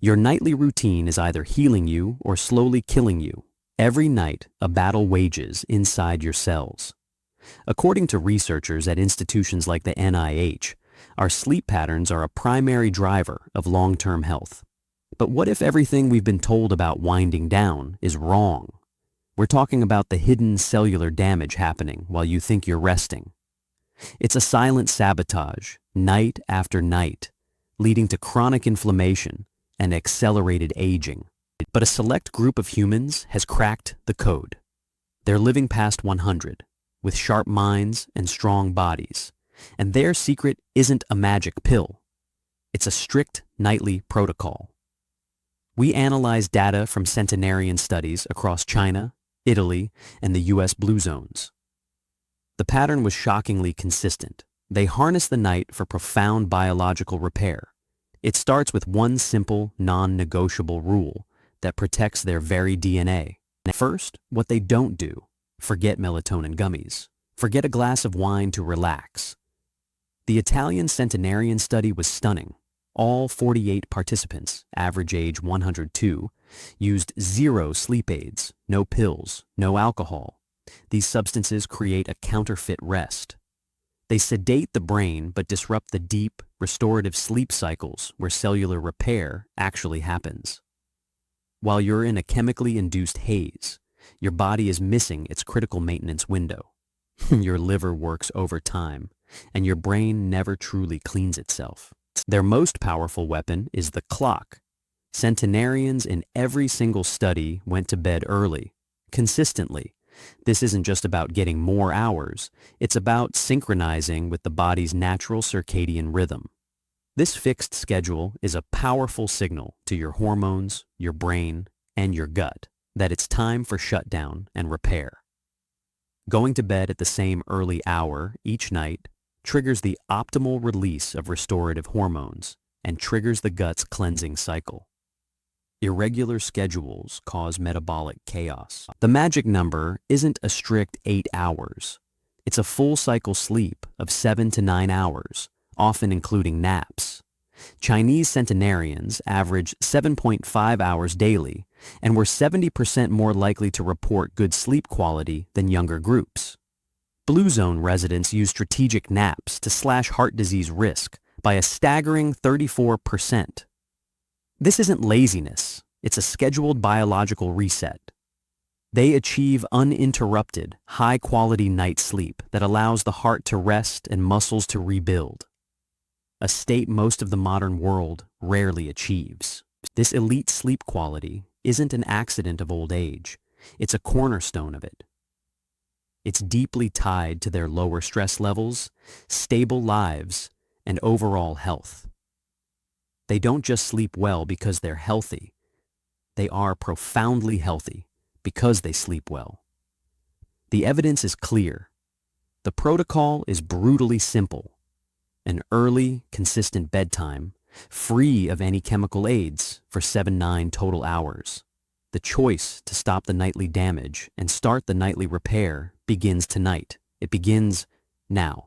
Your nightly routine is either healing you or slowly killing you. Every night, a battle wages inside your cells. According to researchers at institutions like the NIH, our sleep patterns are a primary driver of long-term health. But what if everything we've been told about winding down is wrong? We're talking about the hidden cellular damage happening while you think you're resting. It's a silent sabotage, night after night, leading to chronic inflammation and accelerated aging. But a select group of humans has cracked the code. They're living past 100, with sharp minds and strong bodies. And their secret isn't a magic pill. It's a strict nightly protocol. We analyzed data from Centenarian studies across China, Italy, and the US Blue Zones. The pattern was shockingly consistent. They harness the night for profound biological repair. It starts with one simple, non-negotiable rule that protects their very DNA. First, what they don't do. Forget melatonin gummies. Forget a glass of wine to relax. The Italian Centenarian study was stunning. All 48 participants, average age 102, used 0 sleep aids, no pills, no alcohol. These substances create a counterfeit rest. They sedate the brain but disrupt the deep, restorative sleep cycles where cellular repair actually happens. While you're in a chemically induced haze, your body is missing its critical maintenance window. Your liver works overtime, and your brain never truly cleans itself. Their most powerful weapon is the clock. Centenarians in every single study went to bed early, consistently. This isn't just about getting more hours, it's about synchronizing with the body's natural circadian rhythm. This fixed schedule is a powerful signal to your hormones, your brain, and your gut that it's time for shutdown and repair. Going to bed at the same early hour each night triggers the optimal release of restorative hormones and triggers the gut's cleansing cycle. Irregular schedules cause metabolic chaos. The magic number isn't a strict 8 hours. It's a full cycle sleep of 7 to 9 hours, often including naps. Chinese centenarians average 7.5 hours daily and were 70% more likely to report good sleep quality than younger groups. Blue Zone residents use strategic naps to slash heart disease risk by a staggering 34%. This isn't laziness, it's a scheduled biological reset. They achieve uninterrupted, high-quality night sleep that allows the heart to rest and muscles to rebuild, a state most of the modern world rarely achieves. This elite sleep quality isn't an accident of old age, it's a cornerstone of it. It's deeply tied to their lower stress levels, stable lives, and overall health. They don't just sleep well because they're healthy. They are profoundly healthy because they sleep well. The evidence is clear. The protocol is brutally simple. An early, consistent bedtime, free of any chemical aids for 7-9 total hours. The choice to stop the nightly damage and start the nightly repair begins tonight. It begins now.